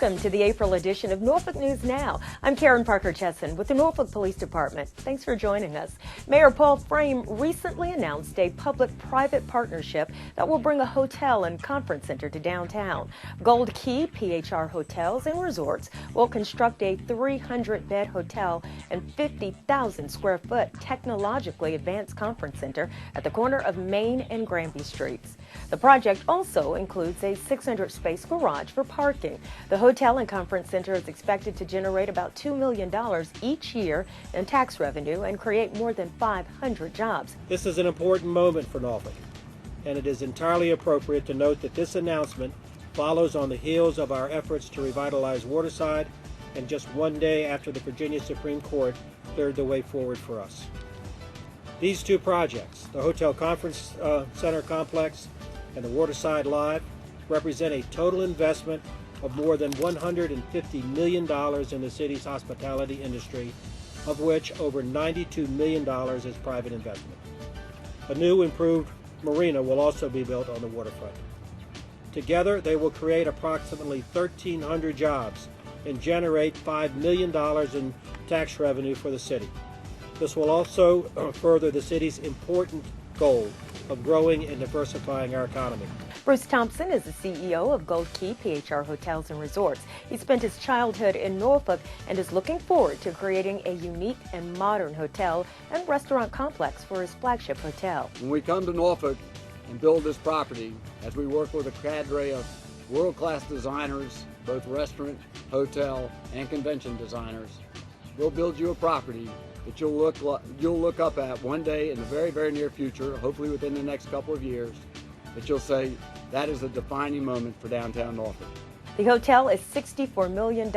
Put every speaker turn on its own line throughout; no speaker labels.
Welcome to the April edition of Norfolk News Now. I'm Karen Parker Chesson with the Norfolk Police Department. Thanks for joining us. Mayor Paul Frame recently announced a public-private partnership that will bring a hotel and conference center to downtown. Gold Key PHR Hotels and Resorts will construct a 300-bed hotel and 50,000 square foot technologically advanced conference center at the corner of Main and Granby Streets. The project also includes a 600-space garage for parking. The hotel and conference center is expected to generate about $2 million each year in tax revenue and create more than 500 jobs.
This is an important moment for Norfolk, and it is entirely appropriate to note that this announcement follows on the heels of our efforts to revitalize Waterside, and just one day after the Virginia Supreme Court cleared the way forward for us. These two projects, the Hotel Conference Center Complex and the Waterside Live, represent a total investment of more than $150 million in the city's hospitality industry, of which over $92 million is private investment. A new improved marina will also be built on the waterfront. Together, they will create approximately 1,300 jobs and generate $5 million in tax revenue for the city. This will also further the city's important goal of growing and diversifying our economy.
Bruce Thompson is the CEO of Gold Key PHR Hotels and Resorts. He spent his childhood in Norfolk and is looking forward to creating a unique and modern hotel and restaurant complex for his flagship hotel.
When we come to Norfolk and build this property, as we work with a cadre of world-class designers, both restaurant, hotel, and convention designers, we'll build you a property that you'll look up at one day in the very, very near future, hopefully within the next couple of years, that you'll say, that is a defining moment for downtown Norfolk.
The hotel is $64 million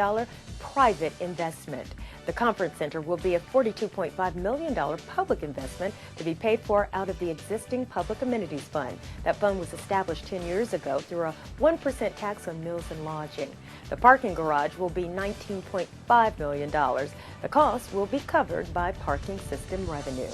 private investment. The conference center will be a $42.5 million public investment to be paid for out of the existing Public Amenities Fund. That fund was established 10 years ago through a 1% tax on meals and lodging. The parking garage will be $19.5 million. The cost will be covered by parking system revenue.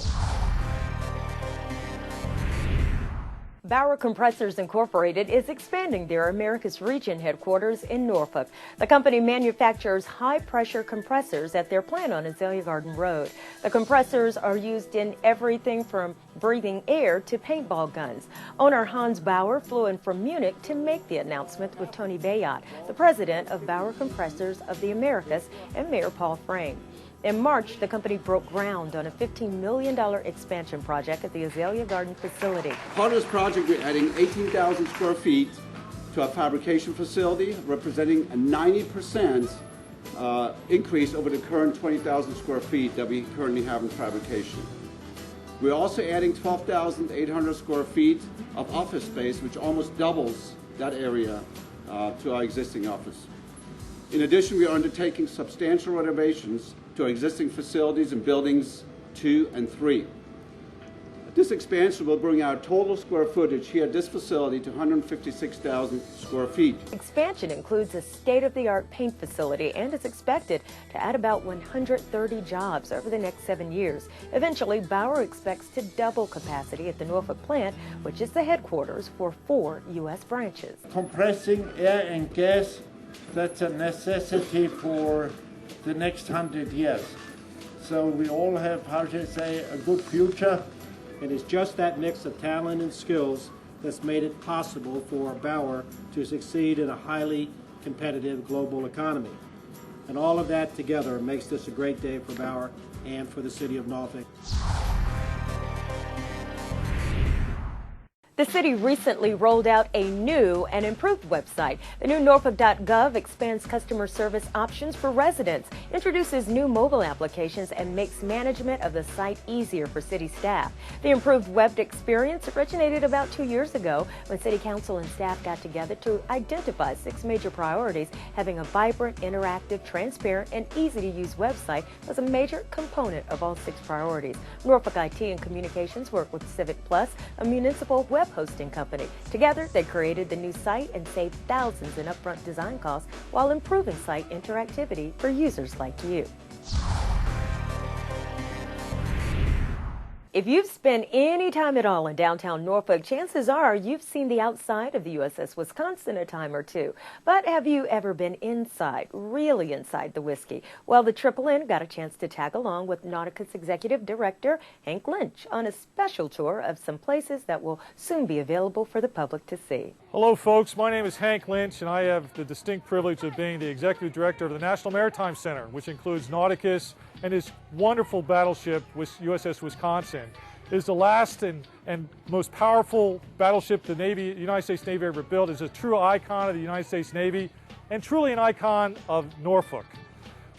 Bauer Compressors Incorporated is expanding their Americas Region headquarters in Norfolk. The company manufactures high-pressure compressors at their plant on Azalea Garden Road. The compressors are used in everything from breathing air to paintball guns. Owner Hans Bauer flew in from Munich to make the announcement with Tony Bayot, the president of Bauer Compressors of the Americas, and Mayor Paul Frame. In March, the company broke ground on a $15 million expansion project at the Azalea Garden facility.
Part of this project, we're adding 18,000 square feet to our fabrication facility, representing a 90% increase over the current 20,000 square feet that we currently have in fabrication. We're also adding 12,800 square feet of office space, which almost doubles that area to our existing office. In addition, we are undertaking substantial renovations to our existing facilities in buildings 2 and 3. This expansion will bring our total square footage here at this facility to 156,000 square feet.
Expansion includes a state-of-the-art paint facility and is expected to add about 130 jobs over the next 7 years. Eventually, Bauer expects to double capacity at the Norfolk plant, which is the headquarters for 4 U.S. branches.
Compressing air and gas, that's a necessity for the next 100 years. So we all have, how should I say, a good future.
It is just that mix of talent and skills that's made it possible for Bauer to succeed in a highly competitive global economy. And all of that together makes this a great day for Bauer and for the city of Norfolk.
The city recently rolled out a new and improved website. The new Norfolk.gov expands customer service options for residents, introduces new mobile applications, and makes management of the site easier for city staff. The improved web experience originated about 2 years ago when City Council and staff got together to identify 6 major priorities. Having a vibrant, interactive, transparent, and easy-to-use website was a major component of all 6 priorities. Norfolk IT and Communications worked with Civic Plus, a municipal web hosting company. Together, they created the new site and saved thousands in upfront design costs while improving site interactivity for users like you. If you've spent any time at all in downtown Norfolk, chances are you've seen the outside of the USS Wisconsin a time or two. But have you ever been inside, really inside the whiskey? Well, the Triple N got a chance to tag along with Nauticus Executive Director Hank Lynch on a special tour of some places that will soon be available for the public to see.
Hello folks, my name is Hank Lynch and I have the distinct privilege of being the Executive Director of the National Maritime Center, which includes Nauticus and his wonderful battleship, USS Wisconsin. It is the last and most powerful battleship the United States Navy ever built. It's a true icon of the United States Navy and truly an icon of Norfolk.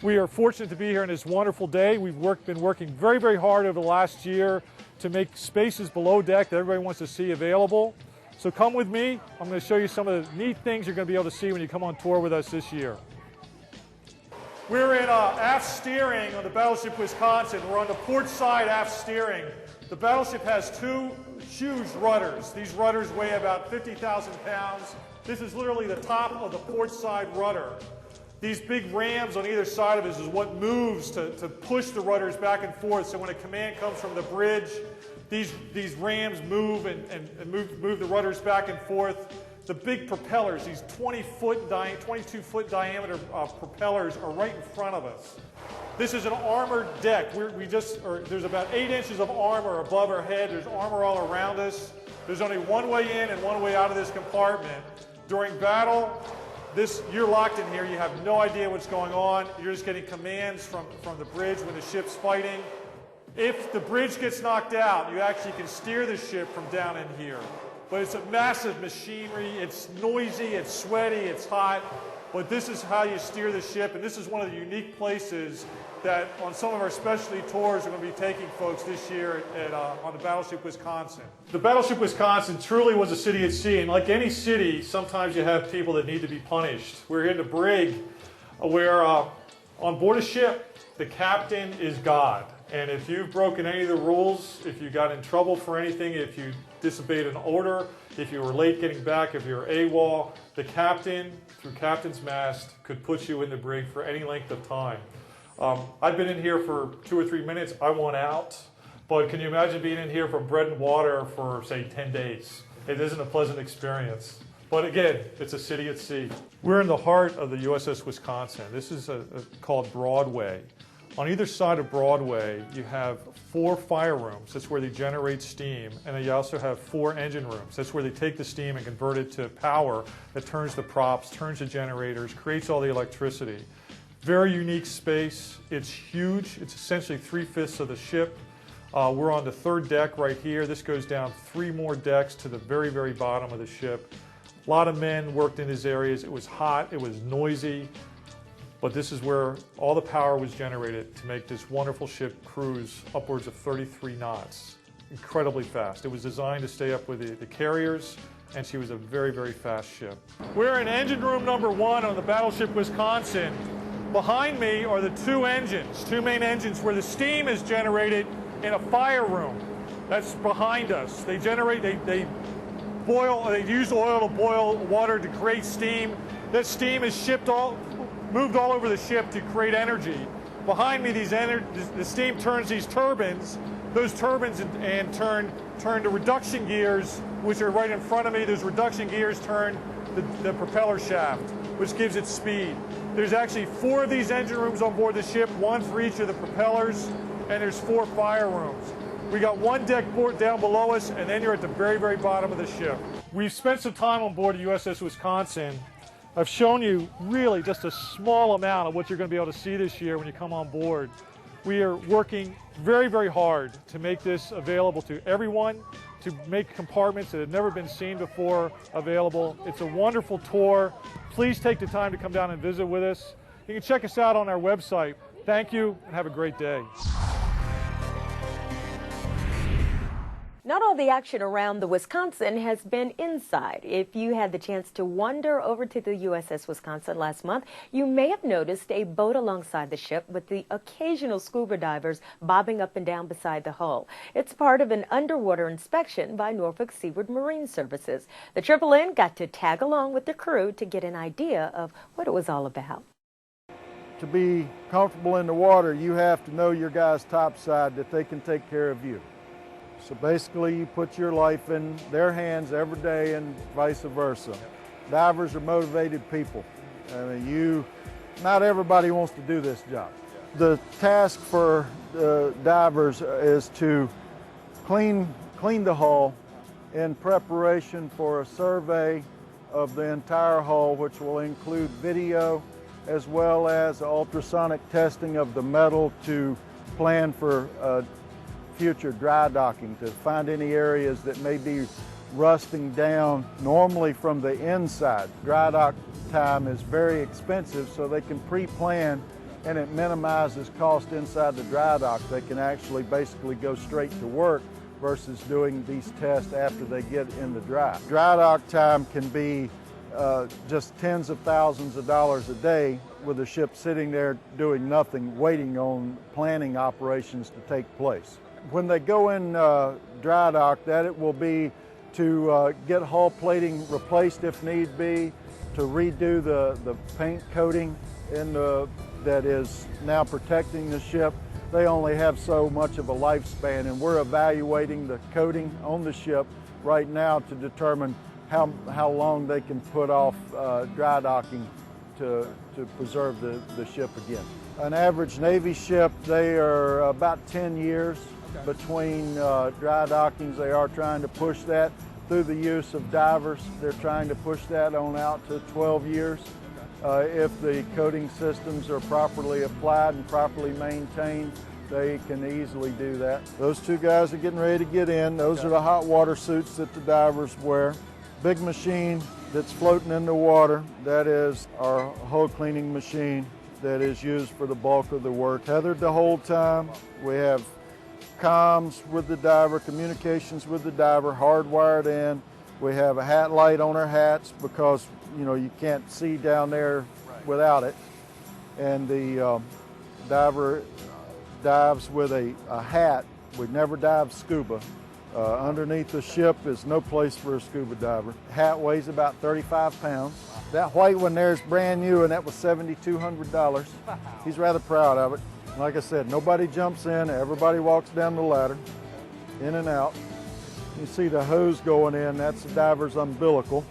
We are fortunate to be here on this wonderful day. We've been working very, very hard over the last year to make spaces below deck that everybody wants to see available. So come with me. I'm going to show you some of the neat things you're going to be able to see when you come on tour with us this year. We're in aft steering on the battleship Wisconsin. We're on the port side aft steering. The battleship has two huge rudders. These rudders weigh about 50,000 pounds. This is literally the top of the port side rudder. These big rams on either side of this is what moves to push the rudders back and forth. So when a command comes from the bridge, these rams move and move the rudders back and forth. The big propellers, these 22-foot diameter propellers are right in front of us. This is an armored deck. There's about 8 inches of armor above our head. There's armor all around us. There's only one way in and one way out of this compartment. During battle, you're locked in here. You have no idea what's going on. You're just getting commands from the bridge when the ship's fighting. If the bridge gets knocked out, you actually can steer the ship from down in here. But it's a massive machinery. It's noisy, it's sweaty, it's hot. But this is how you steer the ship, and this is one of the unique places that on some of our specialty tours we're going to be taking folks this year on the battleship Wisconsin. The battleship Wisconsin truly was a city at sea, and like any city, sometimes you have people that need to be punished. We're in the brig where on board a ship, the captain is God. And if you've broken any of the rules, if you got in trouble for anything, if you disobeyed an order, if you were late getting back, if you're AWOL, the captain, through captain's mast, could put you in the brig for any length of time. I've been in here for 2 or 3 minutes. I want out. But can you imagine being in here for bread and water for, say, 10 days? It isn't a pleasant experience. But again, it's a city at sea. We're in the heart of the USS Wisconsin. This is called Broadway. On either side of Broadway, you have 4 fire rooms. That's where they generate steam. And then you also have 4 engine rooms. That's where they take the steam and convert it to power that turns the props, turns the generators, creates all the electricity. Very unique space. It's huge. It's essentially 3/5 of the ship. We're on the 3rd deck right here. This goes down 3 more decks to the very, very bottom of the ship. A lot of men worked in these areas. It was hot. It was noisy. But this is where all the power was generated to make this wonderful ship cruise upwards of 33 knots. Incredibly fast. It was designed to stay up with the carriers, and she was a very, very fast ship. We're in engine room number 1 on the battleship Wisconsin. Behind me are the 2 engines, 2 main engines where the steam is generated in a fire room. That's behind us. They use oil to boil water to create steam. That steam is moved all over the ship to create energy. Behind me, the steam turns these turbines. Those turbines turn to reduction gears, which are right in front of me. Those reduction gears turn the propeller shaft, which gives it speed. There's actually 4 of these engine rooms on board the ship, 1 for each of the propellers, and there's 4 fire rooms. We got 1 deck port down below us, and then you're at the very, very bottom of the ship. We've spent some time on board the USS Wisconsin. I've shown you really just a small amount of what you're going to be able to see this year when you come on board. We are working very, very hard to make this available to everyone, to make compartments that have never been seen before available. It's a wonderful tour. Please take the time to come down and visit with us. You can check us out on our website. Thank you, and have a great day.
Not all the action around the Wisconsin has been inside. If you had the chance to wander over to the USS Wisconsin last month, you may have noticed a boat alongside the ship with the occasional scuba divers bobbing up and down beside the hull. It's part of an underwater inspection by Norfolk Seaward Marine Services. The Triple N got to tag along with the crew to get an idea of what it was all about.
To be comfortable in the water, you have to know your guys topside that they can take care of you. So basically you put your life in their hands every day and vice versa. Divers are motivated people. I mean, not everybody wants to do this job. The task for divers is to clean the hull in preparation for a survey of the entire hull, which will include video as well as ultrasonic testing of the metal to plan for future dry docking, to find any areas that may be rusting down normally from the inside. Dry dock time is very expensive, so they can pre-plan and it minimizes cost inside the dry dock. They can actually basically go straight to work versus doing these tests after they get in the dry. Dry dock time can be just tens of thousands of dollars a day with the ship sitting there doing nothing, waiting on planning operations to take place. When they go in dry dock, that it will be to get hull plating replaced if need be, to redo the paint coating that is now protecting the ship. They only have so much of a lifespan, and we're evaluating the coating on the ship right now to determine how long they can put off dry docking to preserve the ship again. An average Navy ship, they are about 10 years between dry dockings. They are trying to push that through the use of divers. They're trying to push that on out to 12 years. If the coating systems are properly applied and properly maintained, they can easily do that. Those two guys are getting ready to get in. Those are the hot water suits that the divers wear. Big machine that's floating in the water, that is our hull cleaning machine that is used for the bulk of the work. Tethered the whole time. We have comms with the diver, communications with the diver, hardwired in. We have a hat light on our hats because you can't see down there without it. And the diver dives with a hat. We never dive scuba. Underneath the ship is no place for a scuba diver. Hat weighs about 35 pounds. That white one there is brand new, and that was $7,200. He's rather proud of it. Like I said, nobody jumps in, everybody walks down the ladder, in and out. You see the hose going in, that's the diver's umbilical,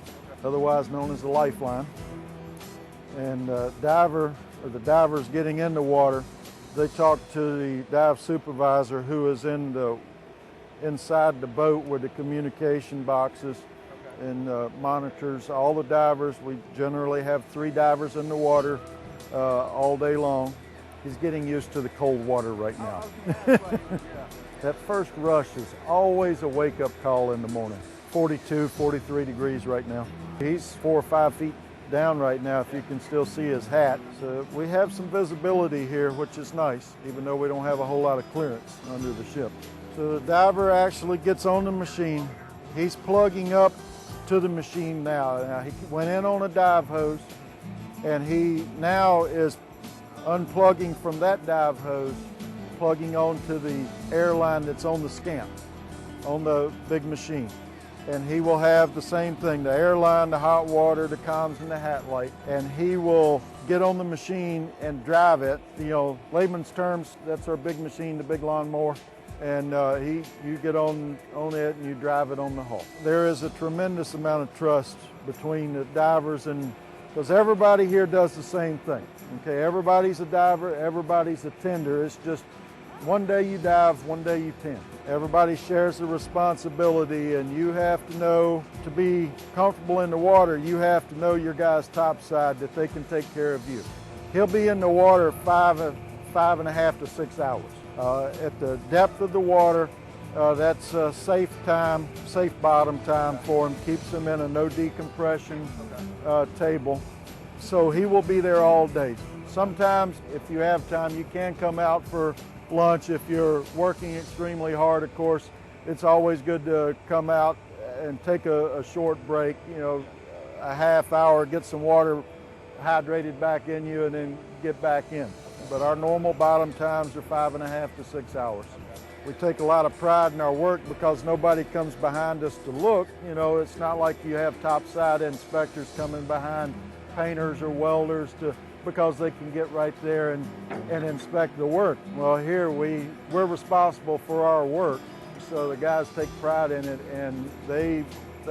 otherwise known as the lifeline. And the divers getting in the water, they talk to the dive supervisor who is inside the boat with the communication boxes and monitors all the divers. We generally have 3 divers in the water all day long. He's getting used to the cold water right now. That first rush is always a wake-up call in the morning. 42, 43 degrees right now. He's 4 or 5 feet down right now, if you can still see his hat. So we have some visibility here, which is nice, even though we don't have a whole lot of clearance under the ship. So the diver actually gets on the machine. He's plugging up to the machine now. Now he went in on a dive hose, and he now is unplugging from that dive hose, plugging onto the air line that's on the scamp, on the big machine. And he will have the same thing, the air line, the hot water, the comms, and the hat light. And he will get on the machine and drive it. Layman's terms, that's our big machine, the big lawnmower. And you get on it and you drive it on the hull. There is a tremendous amount of trust between the divers, and because everybody here does the same thing. Okay, everybody's a diver, everybody's a tender. It's just one day you dive, one day you tend. Everybody shares the responsibility, and you have to know, to be comfortable in the water, you have to know your guy's topside, that they can take care of you. He'll be in the water 5.5 to 6 hours. At the depth of the water, that's safe bottom time for him, keeps him in a no decompression table. So he will be there all day. Sometimes, if you have time, you can come out for lunch. If you're working extremely hard, of course, it's always good to come out and take a short break, a half hour, get some water hydrated back in you, and then get back in. But our normal bottom times are 5.5 to 6 hours. We take a lot of pride in our work because nobody comes behind us to look. It's not like you have topside inspectors coming behind painters or welders because they can get right there and inspect the work. Well, here we're responsible for our work. so the guys take pride in it, and they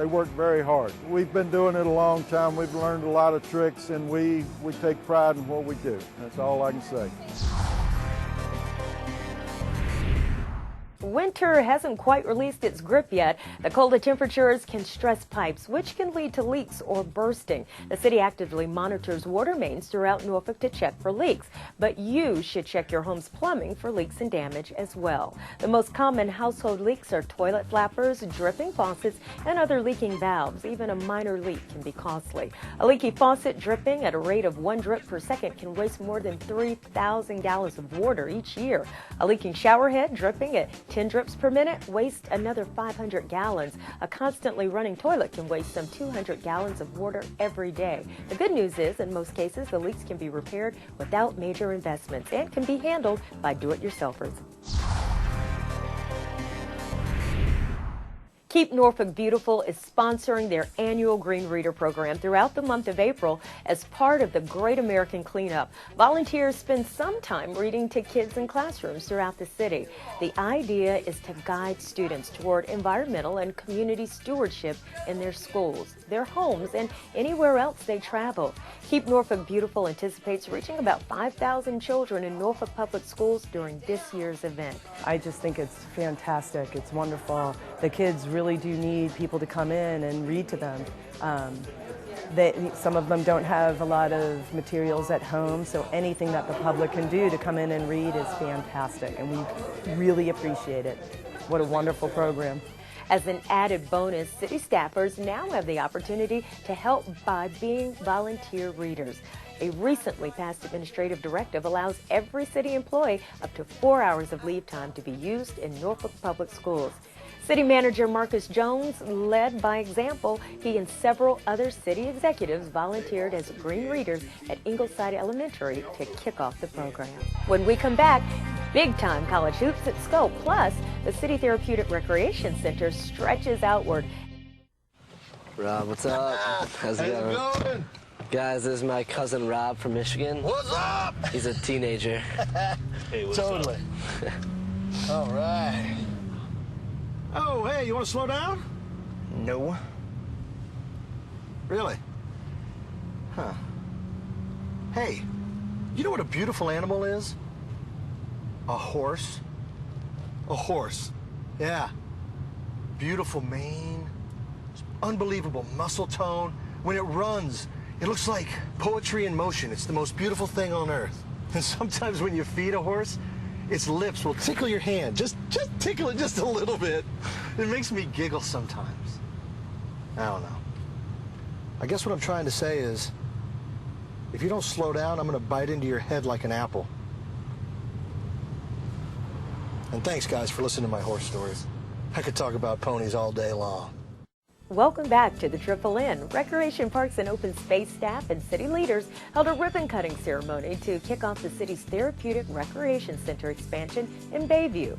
work very hard. We've been doing it a long time. We've learned a lot of tricks, and we take pride in what we do. That's all I can say.
Winter hasn't quite released its grip yet. The colder temperatures can stress pipes, which can lead to leaks or bursting. The city actively monitors water mains throughout Norfolk to check for leaks, but you should check your home's plumbing for leaks and damage as well. The most common household leaks are toilet flappers, dripping faucets, and other leaking valves. Even a minor leak can be costly. A leaky faucet dripping at a rate of 1 drip per second can waste more than 3,000 gallons of water each year. A leaking shower head dripping at 10 drips per minute waste another 500 gallons. A constantly running toilet can waste some 200 gallons of water every day. The good news is, in most cases, the leaks can be repaired without major investments and can be handled by do-it-yourselfers. Keep Norfolk Beautiful is sponsoring their annual Green Reader program throughout the month of April as part of the Great American Cleanup. Volunteers spend some time reading to kids in classrooms throughout the city. The idea is to guide students toward environmental and community stewardship in their schools, their homes, and anywhere else they travel. Keep Norfolk Beautiful anticipates reaching about 5,000 children in Norfolk Public Schools during this year's event.
I just think it's fantastic. It's wonderful. The kids really do need people to come in and read to them. Some of them don't have a lot of materials at home, so anything that the public can do to come in and read is fantastic, and we really appreciate it. What a wonderful program.
As an added bonus, city staffers now have the opportunity to help by being volunteer readers. A recently passed administrative directive allows every city employee up to 4 hours of leave time to be used in Norfolk Public Schools. City Manager Marcus Jones led by example. He and several other city executives volunteered as green readers at Ingleside Elementary to kick off the program. When we come back, big-time college hoops at Scope, plus the City Therapeutic Recreation Center stretches outward.
Rob, what's up? How's it going? Guys, this is my cousin Rob from Michigan.
What's up?
He's a teenager.
Hey, what's up? All right. Oh, hey, you want to slow down?
No.
Really? Huh. Hey, you know what a beautiful animal is? A horse. A horse. Yeah. Beautiful mane. Unbelievable muscle tone. When it runs, it looks like poetry in motion. It's the most beautiful thing on earth. And sometimes when you feed a horse, its lips will tickle your hand. Just tickle it just a little bit. It makes me giggle sometimes. I don't know. I guess what I'm trying to say is, if you don't slow down, I'm gonna bite into your head like an apple. And thanks, guys, for listening to my horse stories. I could talk about ponies all day long.
Welcome back to the Triple N. Recreation Parks and Open Space staff and city leaders held a ribbon-cutting ceremony to kick off the city's Therapeutic Recreation Center expansion in Bayview.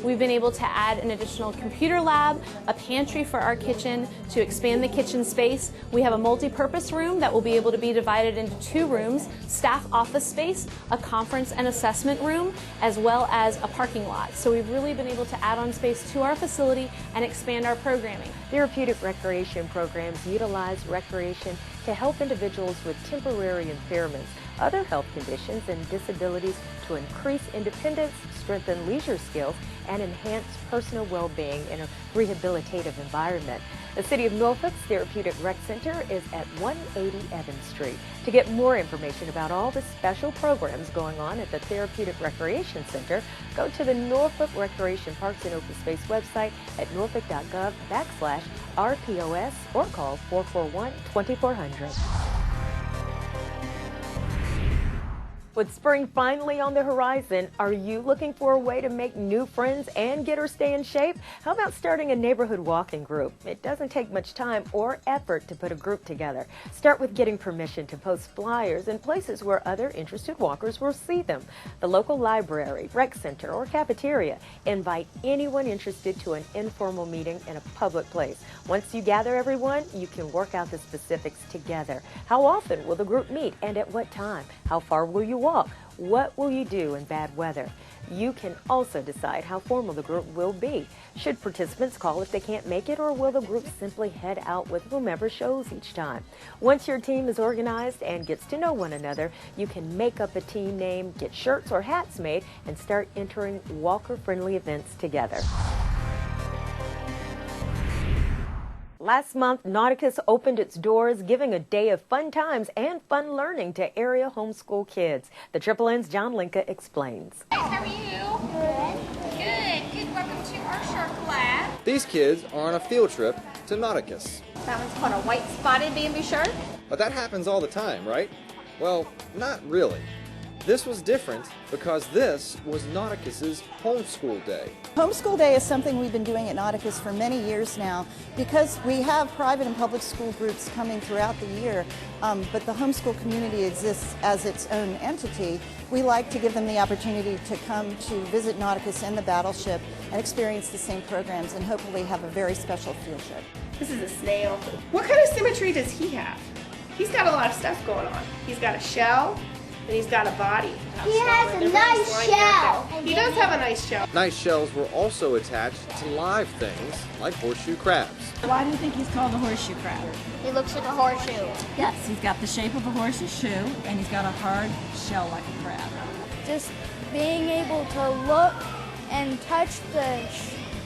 We've been able to add an additional computer lab, a pantry for our kitchen to expand the kitchen space. We have a multi-purpose room that will be able to be divided into 2 rooms, staff office space, a conference and assessment room, as well as a parking lot. So we've really been able to add on space to our facility and expand our programming.
Therapeutic recreation programs utilize recreation to help individuals with temporary impairments, other health conditions, and disabilities to increase independence, strengthen leisure skills, and enhance personal well-being in a rehabilitative environment. The City of Norfolk's Therapeutic Rec Center is at 180 Evans Street. To get more information about all the special programs going on at the Therapeutic Recreation Center, go to the Norfolk Recreation Parks and Open Space website at norfolk.gov/RPOS or call 441-2400. With spring finally on the horizon, are you looking for a way to make new friends and get or stay in shape? How about starting a neighborhood walking group? It doesn't take much time or effort to put a group together. Start with getting permission to post flyers in places where other interested walkers will see them. The local library, rec center, or cafeteria. Invite anyone interested to an informal meeting in a public place. Once you gather everyone, you can work out the specifics together. How often will the group meet and at what time? How far will you walk. What will you do in bad weather? You can also decide how formal the group will be. Should participants call if they can't make it, or will the group simply head out with whomever shows each time? Once your team is organized and gets to know one another, you can make up a team name, get shirts or hats made, and start entering walker-friendly events together. Last month, Nauticus opened its doors, giving a day of fun times and fun learning to area homeschool kids. The Triple N's John Linka explains.
How are you? Good. Good. Welcome to our shark lab.
These kids are on a field trip to Nauticus.
That one's called a white-spotted Bambi shark.
But that happens all the time, right? Well, not really. This was different because this was Nauticus's homeschool day.
Homeschool Day is something we've been doing at Nauticus for many years now because we have private and public school groups coming throughout the year, but the homeschool community exists as its own entity. We like to give them the opportunity to come to visit Nauticus and the Battleship and experience the same programs and hopefully have a very special field trip.
This is a snail. What kind of symmetry does he have? He's got a lot of stuff going on. He's got a shell, and he's got a body.
He has a nice shell.
He does have a nice shell.
Nice shells were also attached to live things like horseshoe crabs.
Why do you think he's called a horseshoe crab?
He looks like a horseshoe.
Yes, he's got the shape of a horseshoe and he's got a hard shell like a crab.
Just being able to look and touch the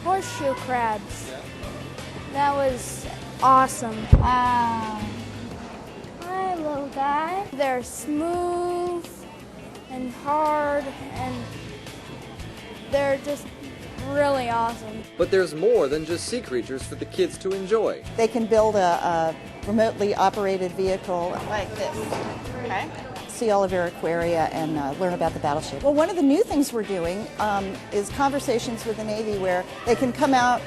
horseshoe crabs. That was awesome. Hi, little guy. They're smooth and hard, and they're just really awesome.
But there's more than just sea creatures for the kids to enjoy.
They can build a remotely operated vehicle
Like this, okay?
see all of our aquaria and learn about the Battleship. Well, one of the new things we're doing is conversations with the Navy where they can come out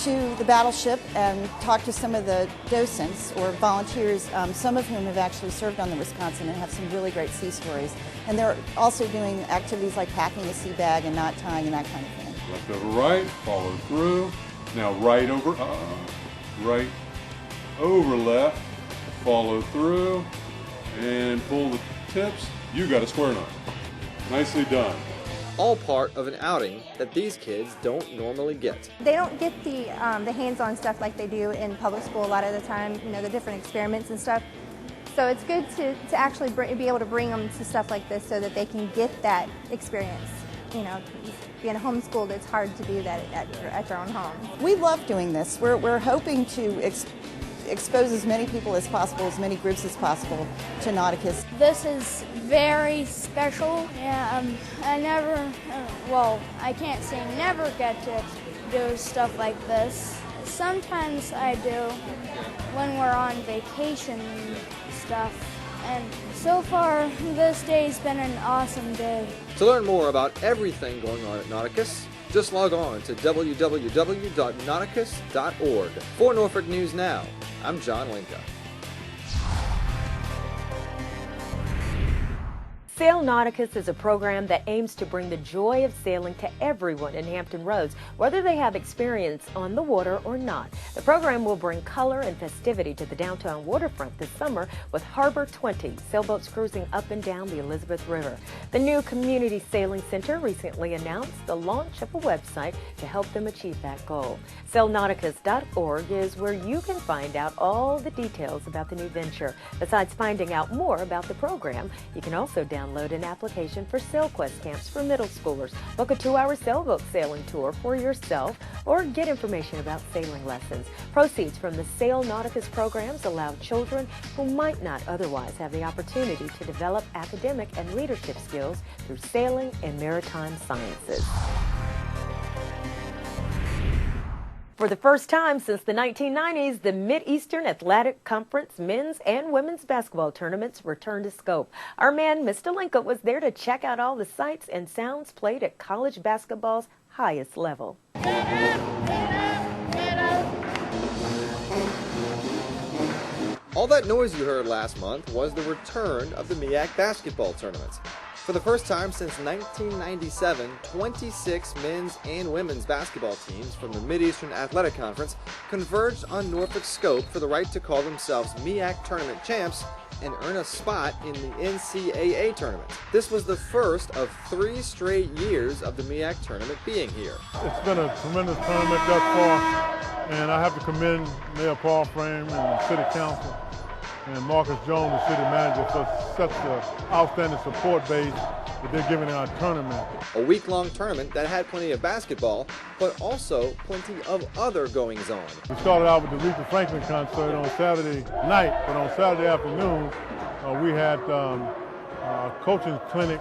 to the Battleship and talk to some of the docents or volunteers, some of whom have actually served on the Wisconsin and have some really great sea stories. And they're also doing activities like packing a sea bag and knot tying and that kind of thing.
Left over right, follow through. Now right over left, follow through, and pull the tips. You got a square knot. Nicely done.
All part of an outing that these kids don't normally get.
They don't get the hands-on stuff like they do in public school a lot of the time, you know, the different experiments and stuff. So it's good to actually be able to bring them to stuff like this so that they can get that experience. You know, being homeschooled, it's hard to do that at your own home.
We love doing this. We're hoping to expose as many people as possible, as many groups as possible to Nauticus.
This is very special. Yeah, I can't say never get to do stuff like this. Sometimes I do when we're on vacation and stuff. And so far, this day's been an awesome day.
To learn more about everything going on at Nauticus, just log on to www.nauticus.org. For Norfolk News Now, I'm John Linka.
Sail Nauticus is a program that aims to bring the joy of sailing to everyone in Hampton Roads, whether they have experience on the water or not. The program will bring color and festivity to the downtown waterfront this summer with Harbor 20 sailboats cruising up and down the Elizabeth River. The new Community Sailing Center recently announced the launch of a website to help them achieve that goal. SailNauticus.org is where you can find out all the details about the new venture. Besides finding out more about the program, you can also download an application for SailQuest camps for middle schoolers, book a 2-hour sailboat sailing tour for yourself, or get information about sailing lessons. Proceeds from the Sail Nauticus programs allow children who might not otherwise have the opportunity to develop academic and leadership skills through sailing and maritime sciences. For the first time since the 1990s, the Mid-Eastern Athletic Conference men's and women's basketball tournaments return to scope. Our man, Mr. Linka, was there to check out all the sights and sounds played at college basketball's highest level.
All that noise you heard last month was the return of the MEAC basketball tournament. For the first time since 1997, 26 men's and women's basketball teams from the Mid-Eastern Athletic Conference converged on Norfolk's scope for the right to call themselves MEAC tournament champs and earn a spot in the NCAA tournament. This was the first of 3 straight years of the MEAC tournament being here.
It's been a tremendous tournament thus far, and I have to commend Mayor Paul Frame and the City Council and Marcus Jones, the city manager, for such an outstanding support base that they're giving our tournament.
A week-long tournament that had plenty of basketball, but also plenty of other goings-on.
We started out with the Aretha Franklin concert on Saturday night, but on Saturday afternoon, we had a coaching clinic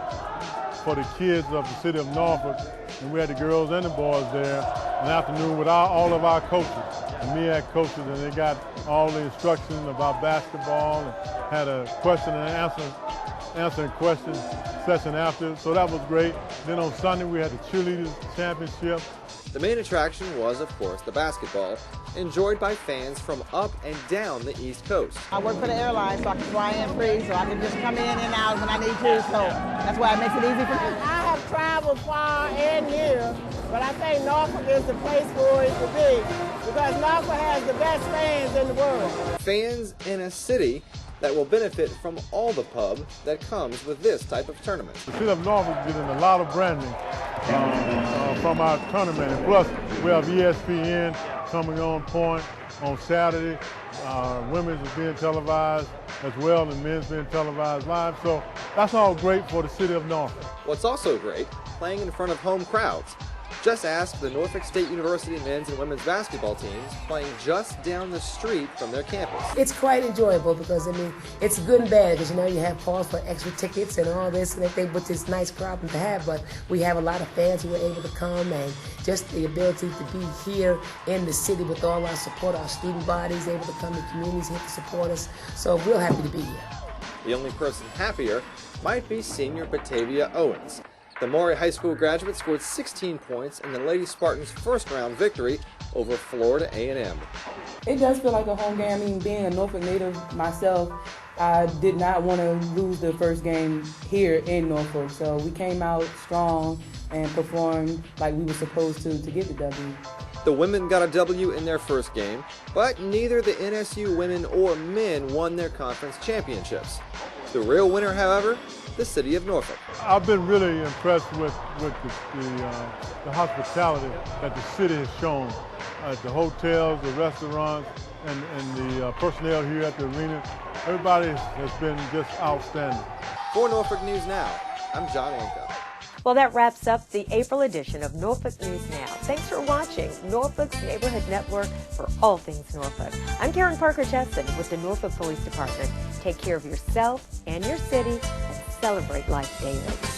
for the kids of the city of Norfolk, and we had the girls and the boys there in the afternoon with all of our coaches, the MEAC coaches, and they got all the instruction about basketball and had a question and answering question session after, so that was great. Then on Sunday we had the cheerleaders championship.
The main attraction was, of course, the basketball, enjoyed by fans from up and down the East Coast.
I work for the airline, so I can fly in free, so I can just come in and out when I need to, so that's why it makes it easy for me.
I have traveled far and near, but I think Norfolk is the place for it to be, because Norfolk has the best fans in the world.
Fans in a city that will benefit from all the pub that comes with this type of tournament.
The city of Norfolk is getting a lot of branding from our tournament, and plus we have ESPN coming on point on Saturday. Women's is being televised as well, and men's being televised live, so that's all great for the city of Norfolk.
What's also great, playing in front of home crowds. Just ask the Norfolk State University men's and women's basketball teams playing just down the street from their campus.
It's quite enjoyable because, I mean, it's good and bad because, you know, you have calls for extra tickets and all this and everything, which is nice problem to have, but we have a lot of fans who are able to come, and just the ability to be here in the city with all our support, our student bodies able to come, the communities here to support us, so we're happy to be here.
The only person happier might be senior Batavia Owens. The Maury High School graduate scored 16 points in the Lady Spartans' first-round victory over Florida A&M.
It does feel like a home game. I mean, being a Norfolk native myself, I did not want to lose the first game here in Norfolk. So we came out strong and performed like we were supposed to get the W.
The women got a W in their first game, but neither the NSU women or men won their conference championships. The real winner, however, the city of Norfolk.
I've been really impressed with the hospitality that the city has shown at the hotels, the restaurants, and the personnel here at the arena. Everybody has been just outstanding.
For Norfolk News Now, I'm John Anka.
Well, that wraps up the April edition of Norfolk News Now. Thanks for watching Norfolk's Neighborhood Network for all things Norfolk. I'm Karen Parker Chesson with the Norfolk Police Department. Take care of yourself and your city and celebrate life daily.